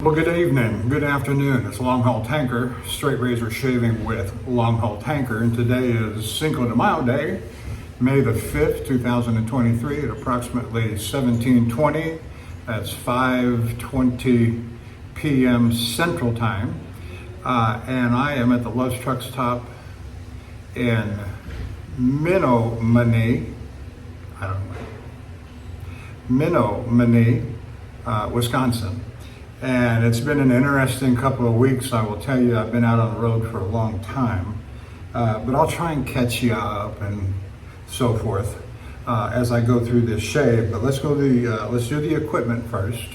Well, good evening, good afternoon. It's Longhaultanker, straight razor shaving with Longhaultanker, and today is Cinco de Mayo Day, May the 5th, 2023 at approximately 17:20. That's 5:20 p.m. Central Time. And I am at the Love's Truck Stop in Menominee, Wisconsin. And it's been an interesting couple of weeks. I will tell you, I've been out on the road for a long time, but I'll try and catch you up and so forth as I go through this shave. But let's do the equipment first.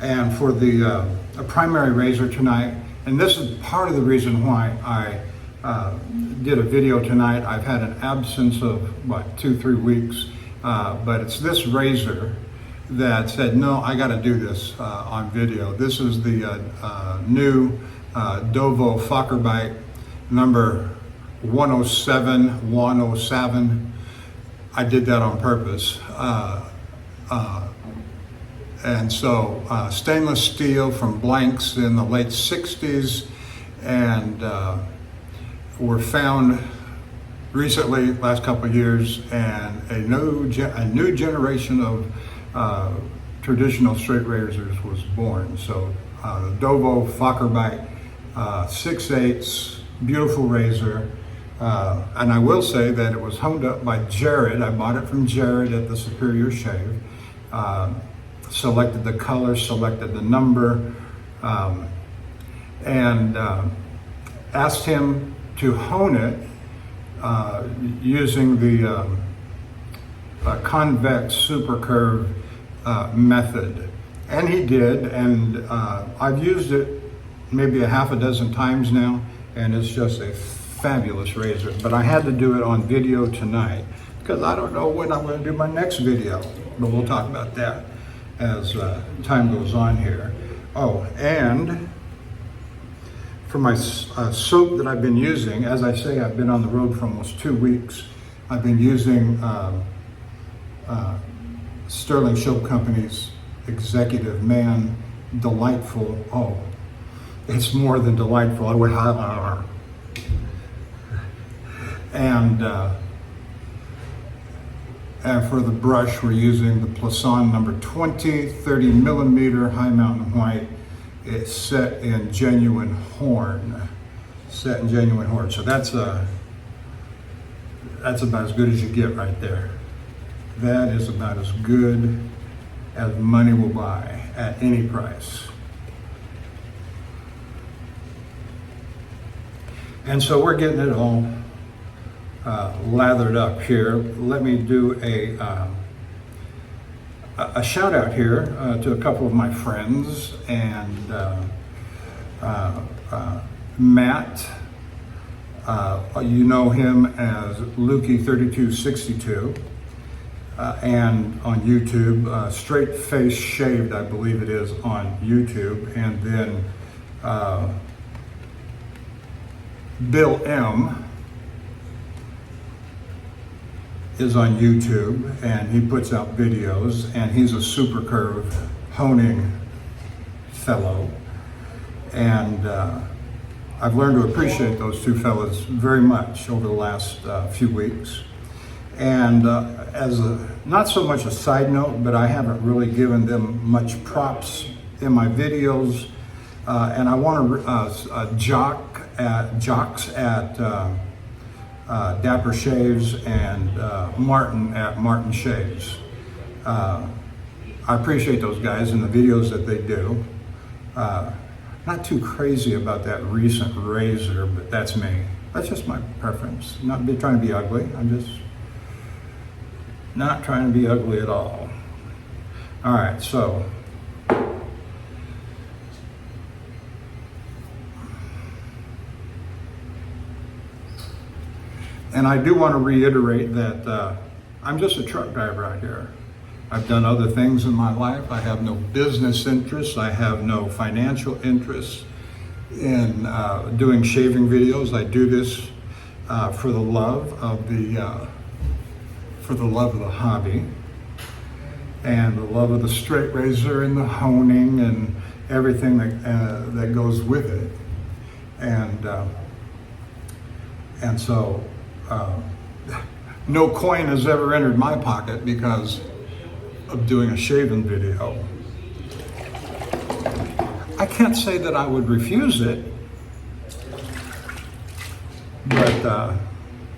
And for the primary razor tonight, and this is part of the reason why I did a video tonight. I've had an absence of 2-3 weeks, but it's this razor that said, no, I got to do this on video. This is the new Dovo Facharbeit number 107. I did that on purpose. And so stainless steel from blanks in the late 60s, and were found recently, last couple of years, and a new generation of traditional straight razors was born. So the Dovo Facharbeit 6/8, beautiful razor. And I will say that it was honed up by Jarrod. I bought it from Jarrod at the Superior Shave. Selected the color, selected the number, and asked him to hone it using the convex super curve method. And he did, and I've used it maybe a half a dozen times now, and it's just a fabulous razor. But I had to do it on video tonight because I don't know when I'm going to do my next video, but we'll talk about that as time goes on here. Oh, and for my soap that I've been using, as I say, I've been on the road for almost 2 weeks. I've been using Stirling Soap Company's Executive Man, delightful. Oh, it's more than delightful. And for the brush, we're using the Plisson number 20, 30 millimeter high mountain white. It's set in genuine horn. So that's about as good as you get right there. That is about as good as money will buy at any price. And so we're getting it all lathered up here. Let me do a shout out here to a couple of my friends, and Matt, you know him as Lukey3262, and on YouTube, Straight Face Shaved, I believe it is, on YouTube, and then Bill M is on YouTube, and he puts out videos, and he's a super curve honing fellow, and I've learned to appreciate those two fellas very much over the last few weeks. And as not so much a side note, but I haven't really given them much props in my videos, and I want to jocks at Dapper Shaves and Martin at Martin Shaves. I appreciate those guys and the videos that they do. Not too crazy about that recent razor, but that's me. That's just my preference. Not trying to be ugly. I'm just not trying to be ugly at all. All right, so and I do want to reiterate that I'm just a truck driver out here. I've done other things in my life. I have no business interests. I have no financial interests in doing shaving videos. I do this for the love of the hobby, and the love of the straight razor and the honing everything that goes with it, and so no coin has ever entered my pocket because of doing a shaving video. I can't say that I would refuse it, but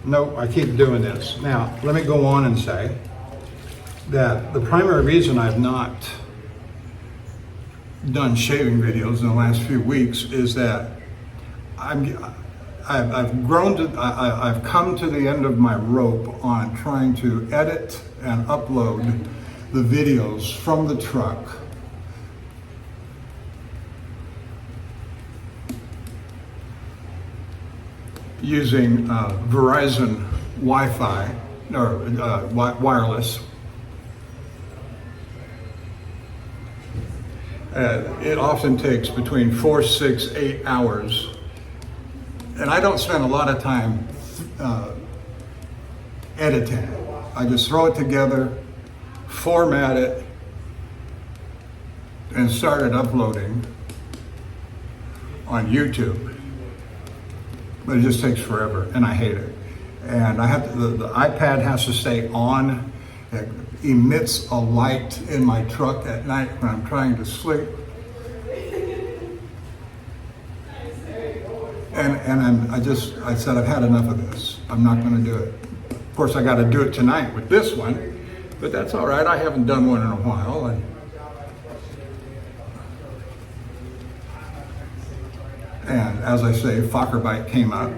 no, I keep doing this. Now, let me go on and say that the primary reason I've not done shaving videos in the last few weeks is that I've grown to, I've come to the end of my rope on trying to edit and upload the videos from the truck using Verizon Wi-Fi or wireless. It often takes between 4, 6, 8 hours, and I don't spend a lot of time editing. I just throw it together, format it, and start it uploading on YouTube. But it just takes forever, and I hate it. And I have to, the iPad has to stay on. It emits a light in my truck at night when I'm trying to sleep. And I said, I've had enough of this. I'm not going to do it. Of course, I got to do it tonight with this one, but that's all right. I haven't done one in a while. And as I say, Facharbeit came up.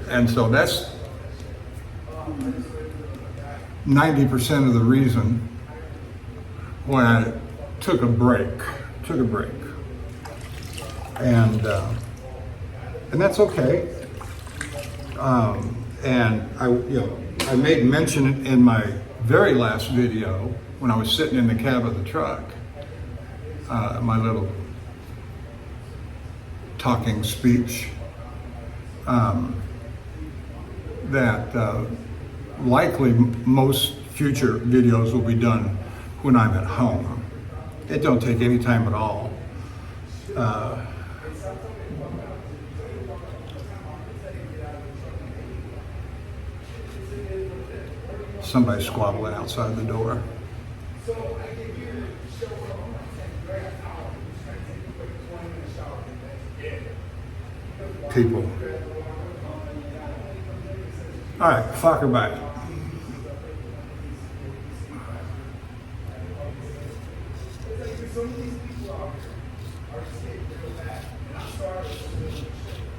And so that's 90% of the reason why I took a break. And that's okay. And I made mention in my very last video when I was sitting in the cab of the truck, my little talking speech, that likely most future videos will be done when I'm at home. It don't take any time at all. Somebody squabbling outside the door. People. All right, Facharbeit.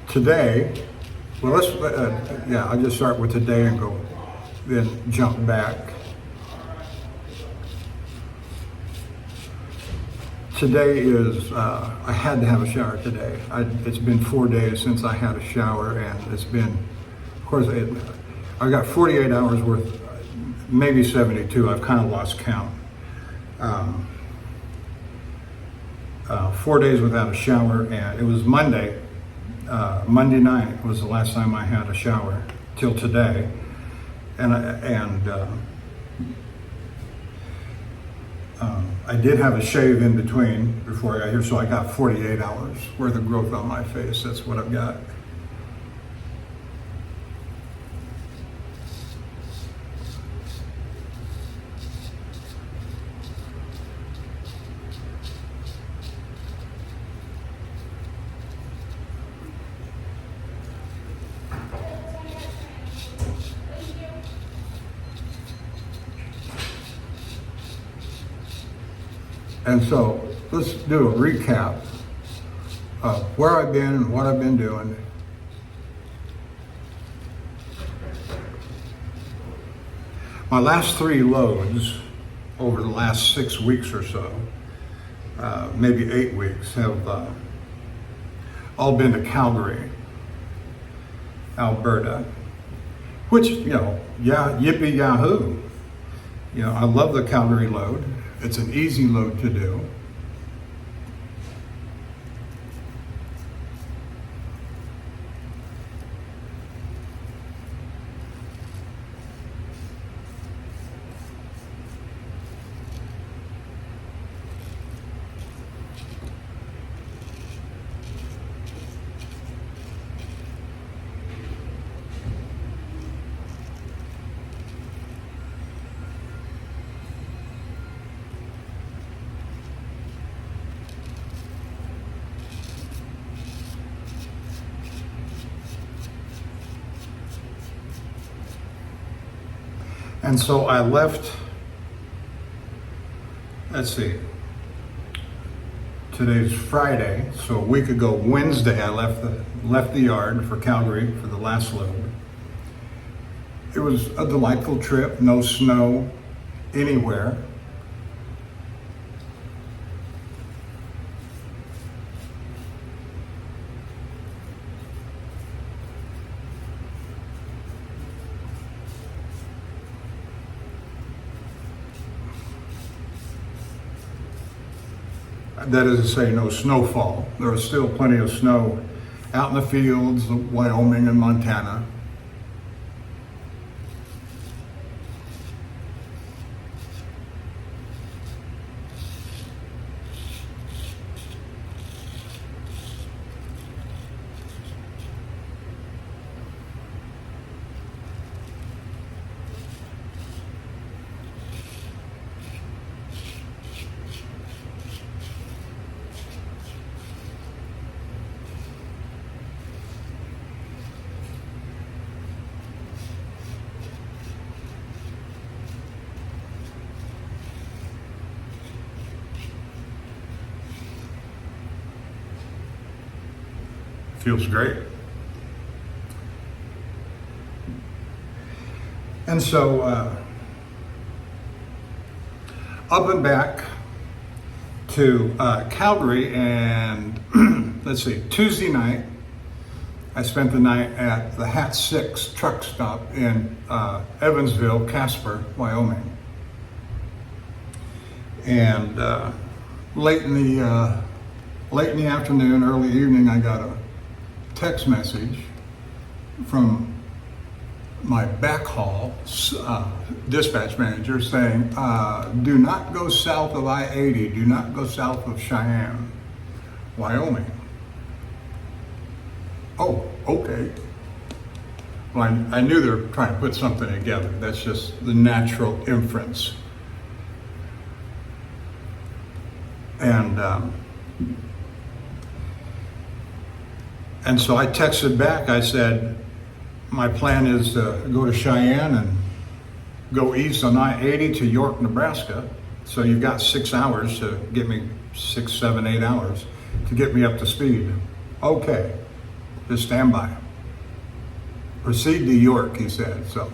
Today, well, I'll just start with today and go, then jump back. Today is, I had to have a shower today. It's been 4 days since I had a shower, and it's been, of course, I got 48 hours worth, maybe 72, I've kind of lost count. 4 days without a shower, and it was Monday night was the last time I had a shower till today. I did have a shave in between before I got here, so I got 48 hours worth of growth on my face. That's what I've got. And so let's do a recap of where I've been and what I've been doing. My last 3 loads over the last 6 weeks or so, maybe 8 weeks, have all been to Calgary, Alberta, which, yippee yahoo. I love the Calgary load. It's an easy load to do. And so I left, let's see, today's Friday, so a week ago, Wednesday, I left the yard for Calgary for the last load. It was a delightful trip, no snow anywhere. That is to say, no snowfall. There was still plenty of snow out in the fields of Wyoming and Montana. Feels great. And so up and back to Calgary, and let's see, Tuesday night, I spent the night at the Hat 6 truck stop in Evansville, Casper, Wyoming. And late in the afternoon, early evening, I got a text message from my backhaul dispatch manager saying, do not go south of I-80, do not go south of Cheyenne, Wyoming. Oh, okay. Well, I knew they were trying to put something together. That's just the natural inference. And so I texted back, I said, my plan is to go to Cheyenne and go east on I-80 to York, Nebraska. So you've got 6 hours to get me, 6, 7, 8 hours to get me up to speed. Okay, just stand by. Proceed to York, he said, so.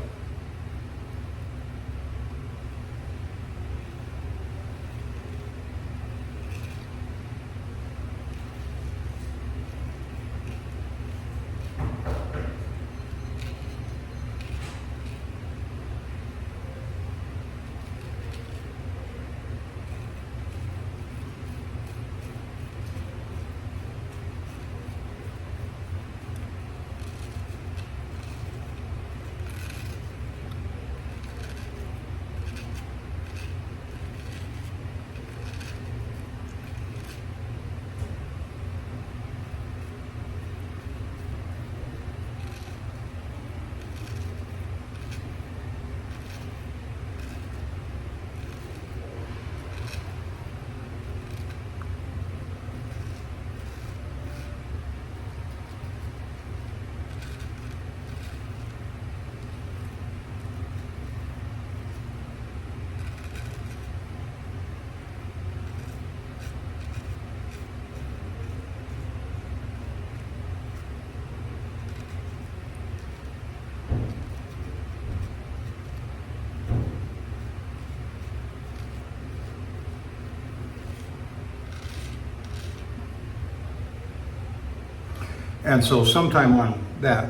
And so sometime on that,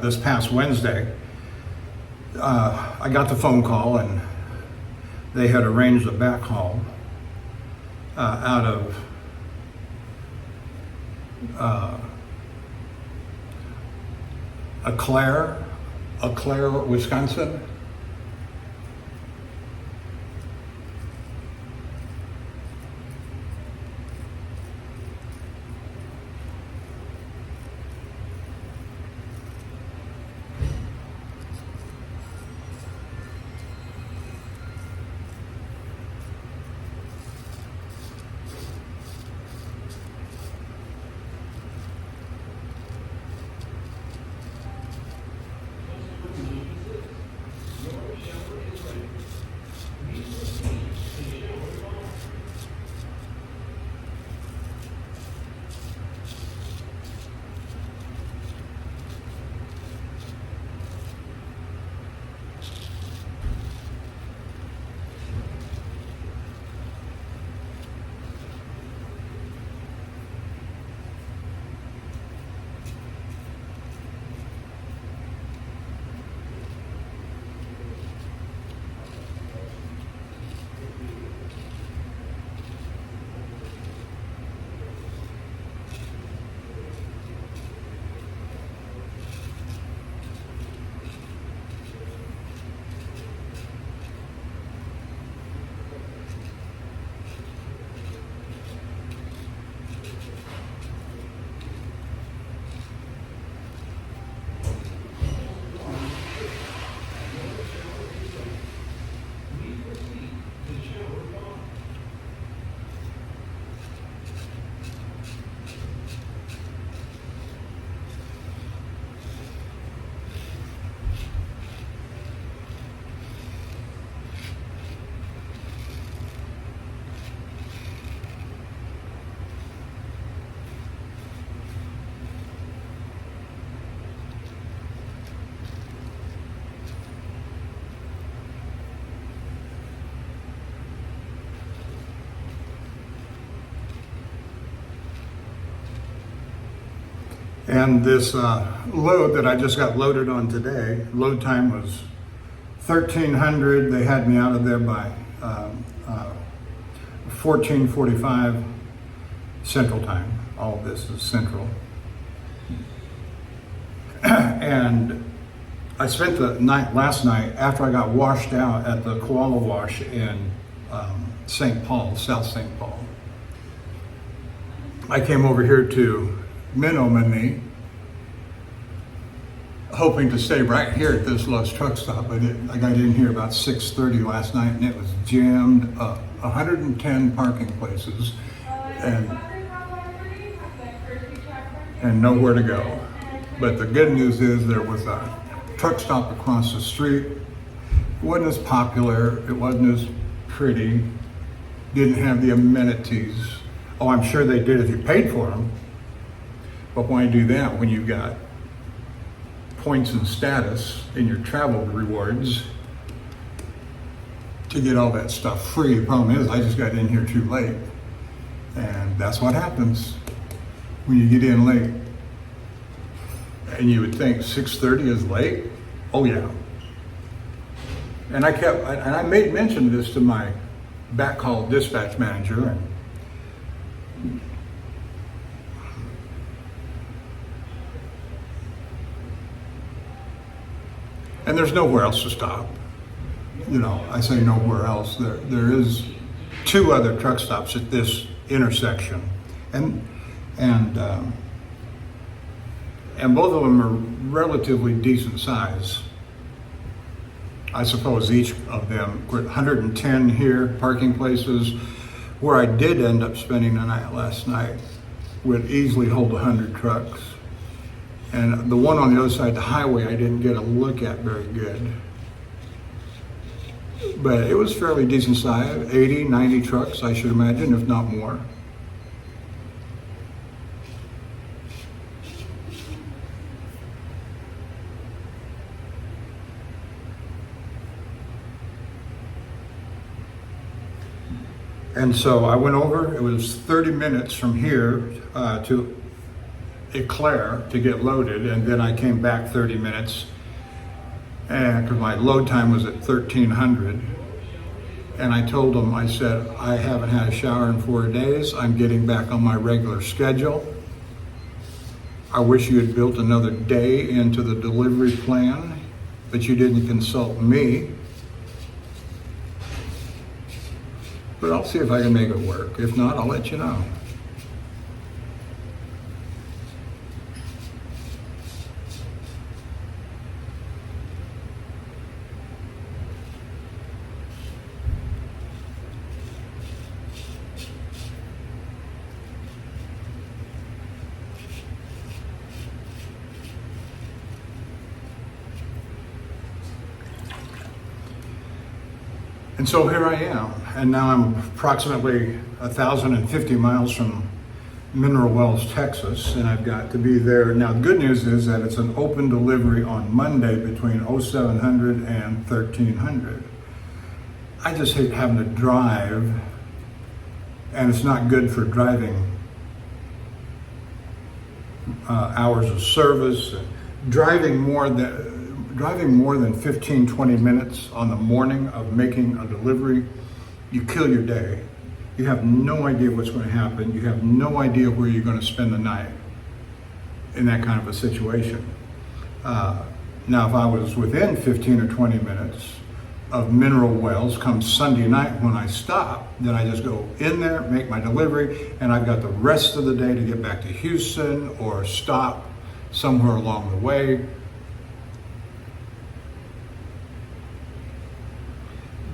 this past Wednesday, I got the phone call and they had arranged a backhaul out of Eau Claire, Wisconsin. And this load that I just got loaded on today, load time was 1300. They had me out of there by 14:45 Central Time. All of this is Central. And I spent the night last night after I got washed out at the Koala Wash in St. Paul, South St. Paul. I came over here to Menominee, hoping to stay right here at this Lowe's truck stop. I got in here about 6:30 last night, and it was jammed up. 110 parking places, and nowhere to go. But the good news is there was a truck stop across the street. It wasn't as popular, it wasn't as pretty, didn't have the amenities. Oh, I'm sure they did if you paid for them. But why do that when you've got points and status in your travel rewards to get all that stuff free? The problem is I just got in here too late. And that's what happens when you get in late. And you would think 6:30 is late? Oh yeah. And I made mention of this to my backhaul dispatch manager, and there's nowhere else to stop. You know, I say nowhere else. There is 2 other truck stops at this intersection, and both of them are relatively decent size. I suppose each of them, 110 here, parking places, where I did end up spending the night last night, would easily hold 100 trucks. And the one on the other side of the highway, I didn't get a look at very good. But it was fairly decent size, 80, 90 trucks, I should imagine, if not more. And so I went over, it was 30 minutes from here to Eclair to get loaded, and then I came back 30 minutes, and because my load time was at 1300. And I told them, I said, I haven't had a shower in 4 days. I'm getting back on my regular schedule. I wish you had built another day into the delivery plan, but you didn't consult me. But I'll see if I can make it work. If not, I'll let you know. And so here I am, and now I'm approximately 1,050 miles from Mineral Wells, Texas, and I've got to be there. Now, the good news is that it's an open delivery on Monday between 0700 and 1300. I just hate having to drive, and it's not good for driving hours of service. Driving more than 15, 20 minutes on the morning of making a delivery, you kill your day. You have no idea what's going to happen. You have no idea where you're going to spend the night in that kind of a situation. Now, if I was within 15 or 20 minutes of Mineral Wells come Sunday night when I stop, then I just go in there, make my delivery, and I've got the rest of the day to get back to Houston or stop somewhere along the way.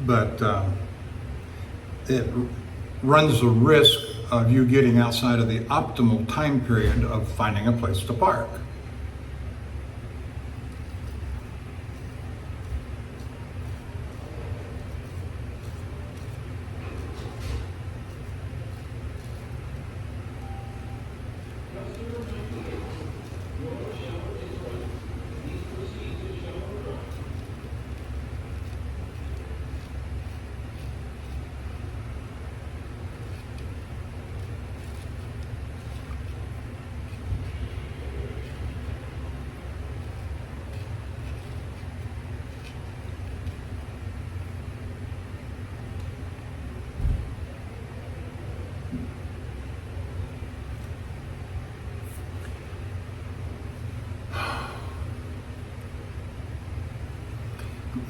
But it runs the risk of you getting outside of the optimal time period of finding a place to park.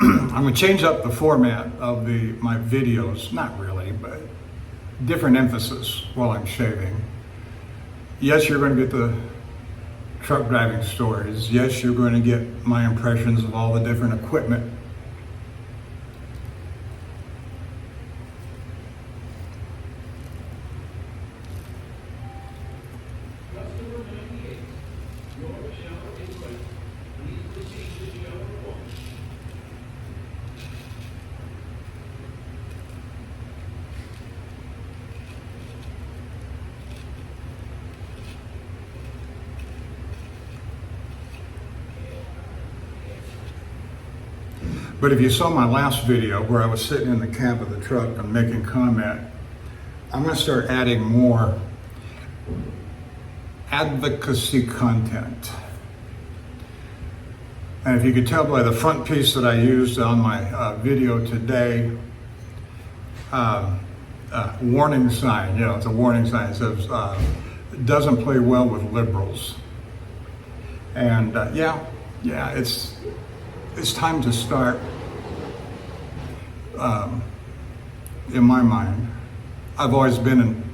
I'm going to change up the format of my videos, not really, but different emphasis while I'm shaving. Yes, you're going to get the truck driving stories. Yes, you're going to get my impressions of all the different equipment. But if you saw my last video where I was sitting in the cab of the truck and making comment, I'm going to start adding more advocacy content. And if you could tell by the front piece that I used on my video today, warning sign, it's a warning sign. It says, doesn't play well with liberals. And it's time to start, in my mind. I've always been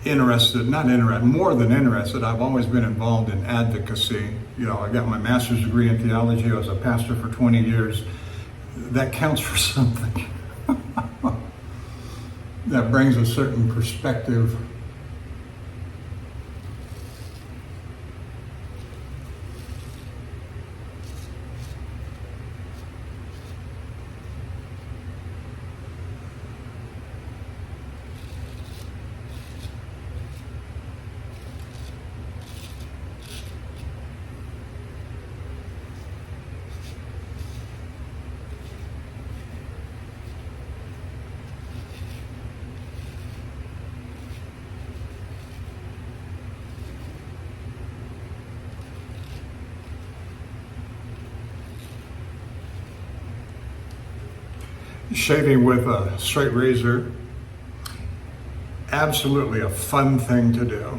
more than interested. I've always been involved in advocacy. I got my master's degree in theology. I was a pastor for 20 years. That counts for something. That brings a certain perspective. Shaving with a straight razor, absolutely a fun thing to do.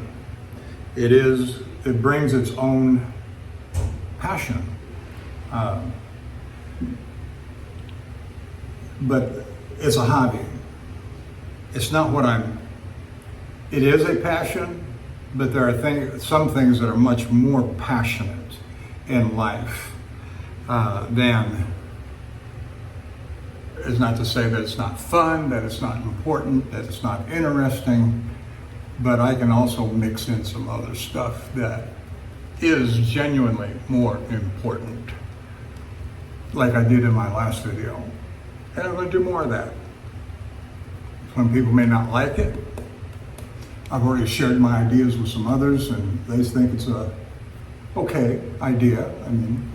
It brings its own passion. But it's a hobby. It's not it is a passion, but there are some things that are much more passionate in life than. Is not to say that it's not fun, that it's not important, that it's not interesting, but I can also mix in some other stuff that is genuinely more important, like I did in my last video. And I'm going to do more of that. Some people may not like it. I've already shared my ideas with some others, and they think it's a okay idea. I mean,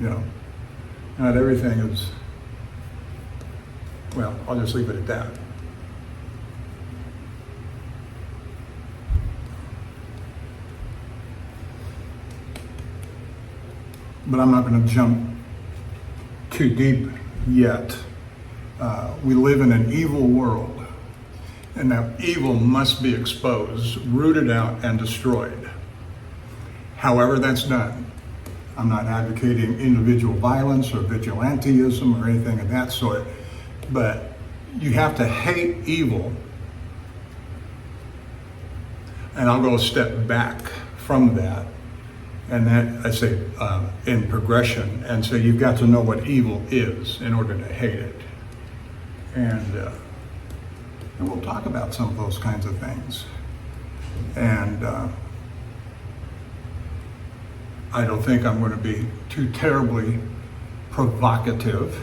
not everything is. Well, I'll just leave it at that. But I'm not going to jump too deep yet. We live in an evil world, and that evil must be exposed, rooted out, and destroyed. However that's done. I'm not advocating individual violence or vigilantism or anything of that sort. But you have to hate evil. And I'll go a step back from that. And that, I say, in progression. And so you've got to know what evil is in order to hate it. And we'll talk about some of those kinds of things. And I don't think I'm going to be too terribly provocative,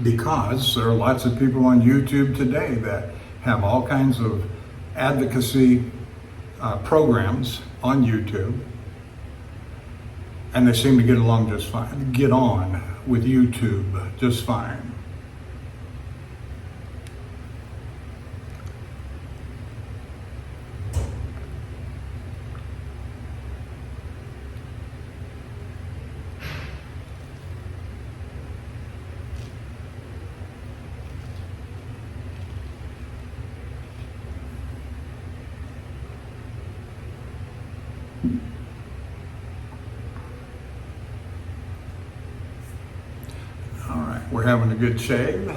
because there are lots of people on YouTube today that have all kinds of advocacy programs on YouTube, and they seem to get along just fine, get on with YouTube just fine. We're having a good shave.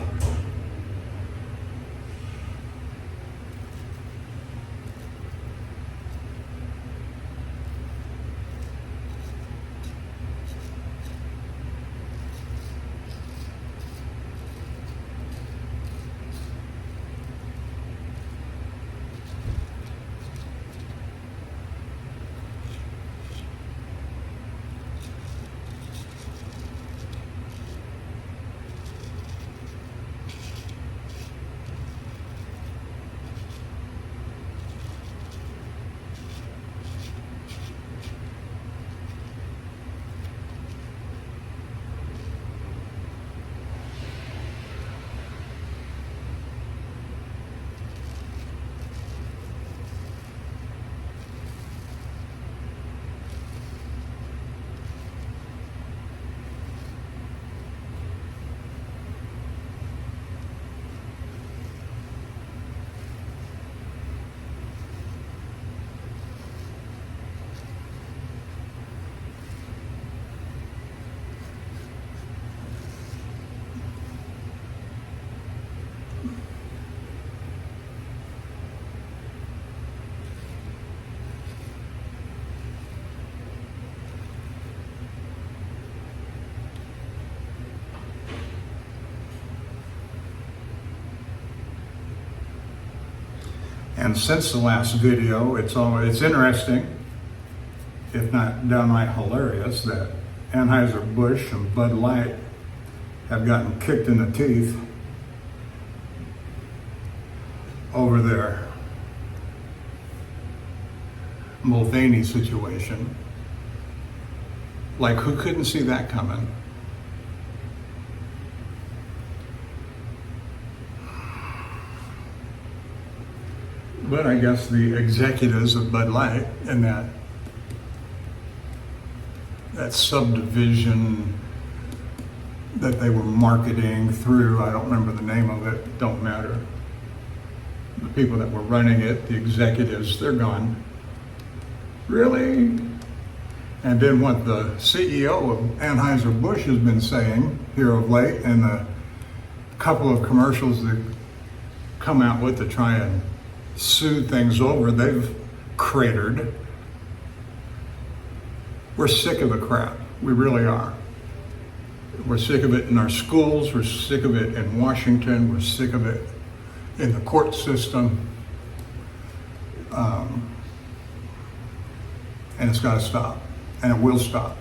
And since the last video, it's interesting, if not downright hilarious, that Anheuser-Busch and Bud Light have gotten kicked in the teeth over their Mulvaney situation. Like, who couldn't see that coming? But I guess the executives of Bud Light and that subdivision that they were marketing through, I don't remember the name of it, don't matter. The people that were running it, the executives, they're gone. Really? And then what the CEO of Anheuser-Busch has been saying here of late, and the couple of commercials that come out with to try and soothe things over, they've cratered. We're sick of the crap. We really are. We're sick of it in our schools. We're sick of it in Washington. We're sick of it in the court system. And it's got to stop. And it will stop.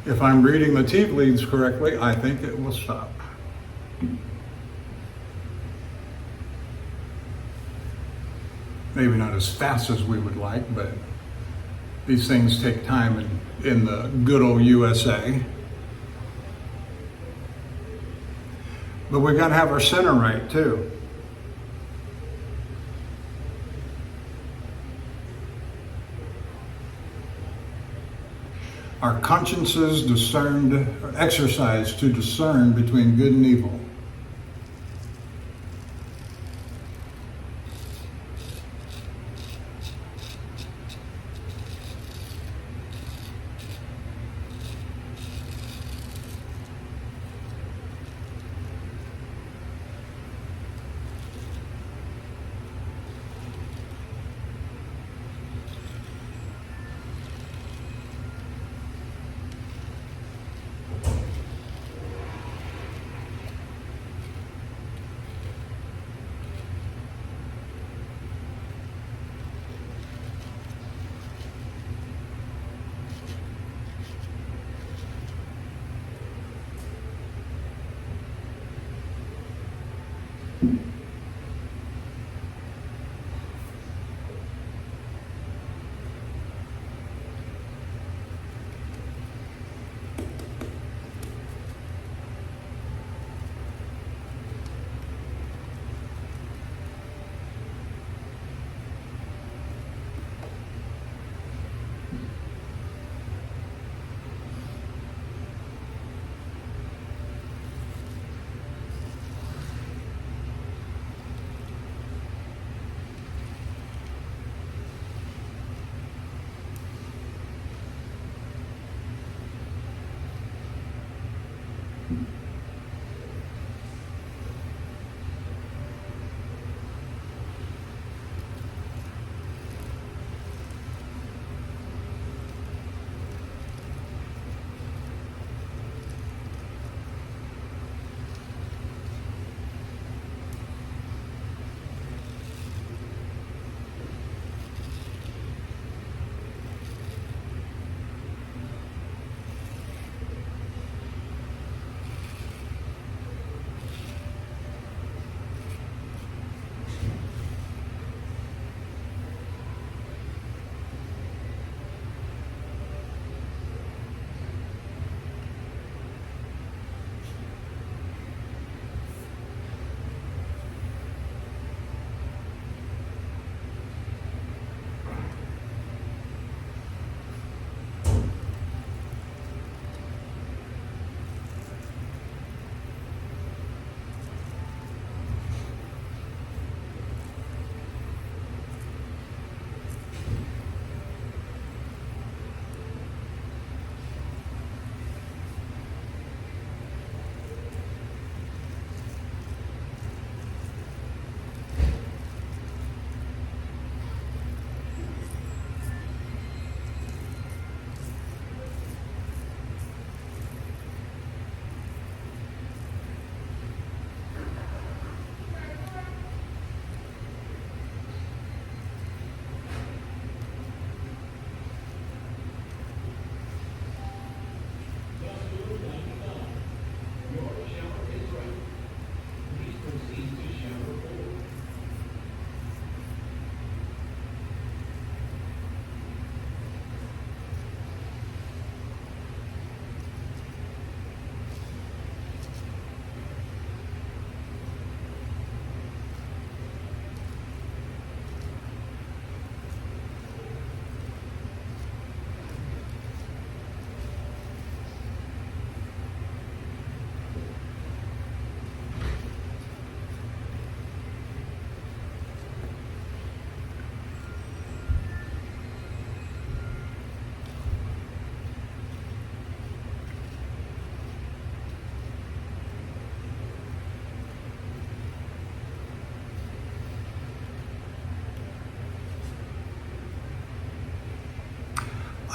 If I'm reading the tea leaves correctly, I think it will stop. Maybe not as fast as we would like, but these things take time in the good old USA. But we've got to have our center right too. Our consciences exercised to discern between good and evil.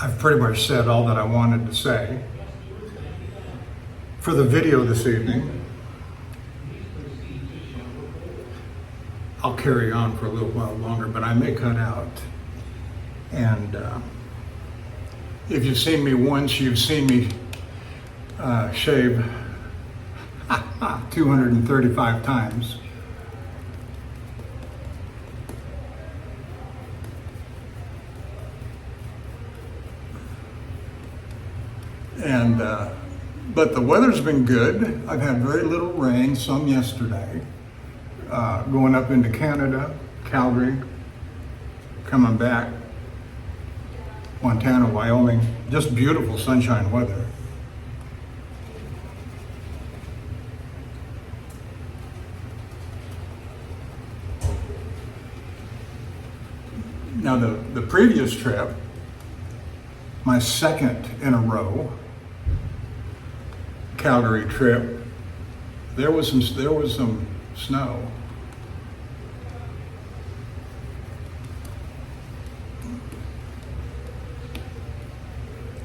I've pretty much said all that I wanted to say. For the video this evening, I'll carry on for a little while longer, but I may cut out. And if you've seen me once, you've seen me shave 235 times. And but the weather's been good. I've had very little rain, some yesterday. Going up into Canada, Calgary, coming back, Montana, Wyoming, just beautiful sunshine weather. Now the previous trip, my second in a row, Calgary trip, there was some snow.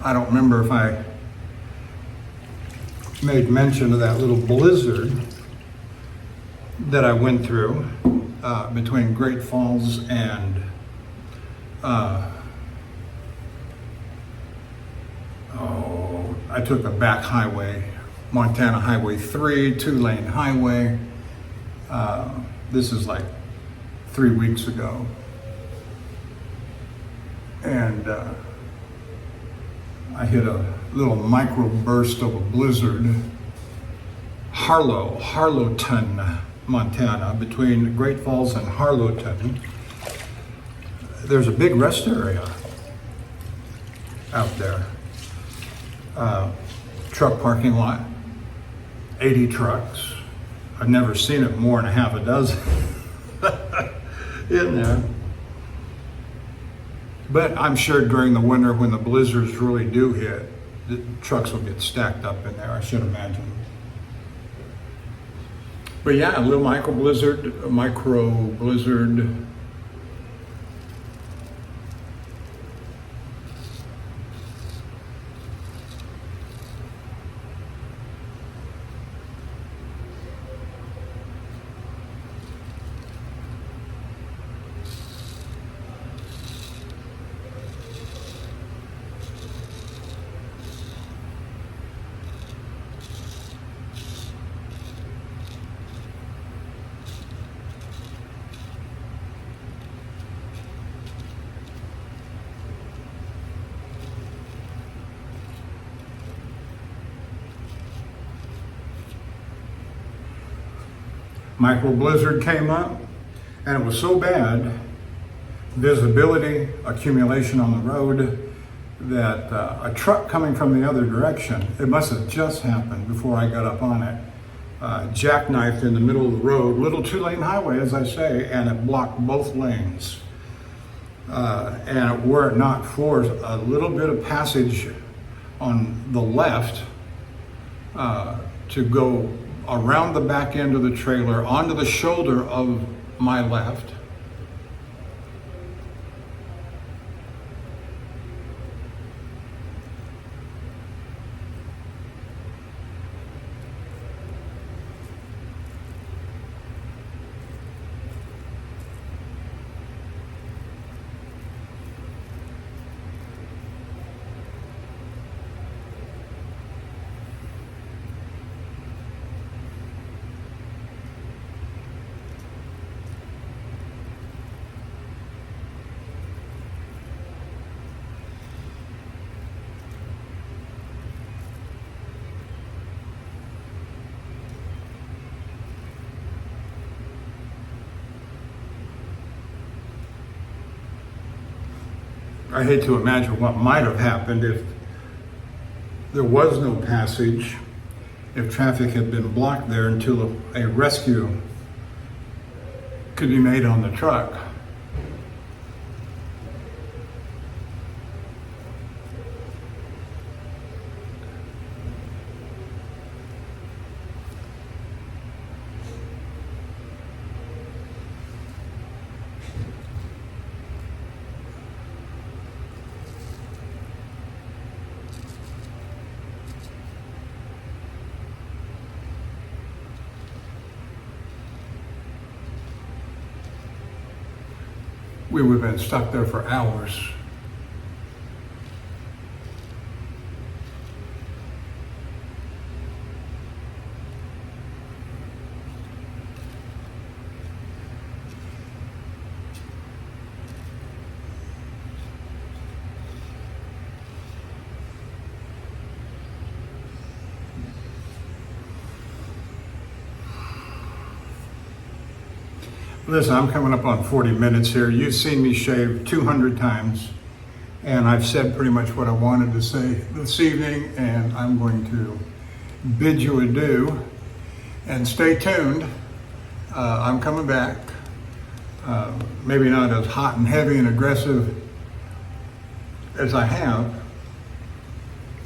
I don't remember if I made mention of that little blizzard that I went through between Great Falls and I took a back highway, Montana Highway 3, 2-lane highway. This is like 3 weeks ago. And I hit a little micro burst of a blizzard, Harlowton, Montana, between Great Falls and Harlowton. There's a big rest area out there. Truck parking lot, 80 trucks. I've never seen it more than a half a dozen in there. But I'm sure during the winter when the blizzards really do hit, the trucks will get stacked up in there, I should imagine. But yeah, a little micro blizzard. Micro blizzard came up, and it was so bad, visibility, accumulation on the road, that a truck coming from the other direction, it must have just happened before I got up on it, jackknifed in the middle of the road, little 2-lane highway, as I say, and it blocked both lanes. And were it not for a little bit of passage on the left to go around the back end of the trailer onto the shoulder of my left, I hate to imagine what might have happened if there was no passage, if traffic had been blocked there until a rescue could be made on the truck. we would have been stuck there for hours. Listen, I'm coming up on 40 minutes here. You've seen me shave 200 times, and I've said pretty much what I wanted to say this evening, and I'm going to bid you adieu, and stay tuned. I'm coming back. Maybe not as hot and heavy and aggressive as I have,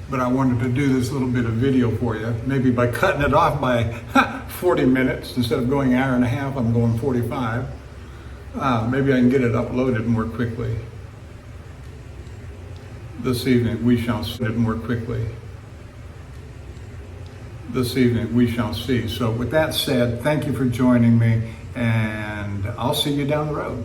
but I wanted to do this little bit of video for you. Maybe by cutting it off by 40 minutes, instead of going an hour and a half, I'm going 45. Maybe I can get it uploaded more quickly. This evening we shall see it more quickly. This evening we shall see. So with that said, thank you for joining me, and I'll see you down the road.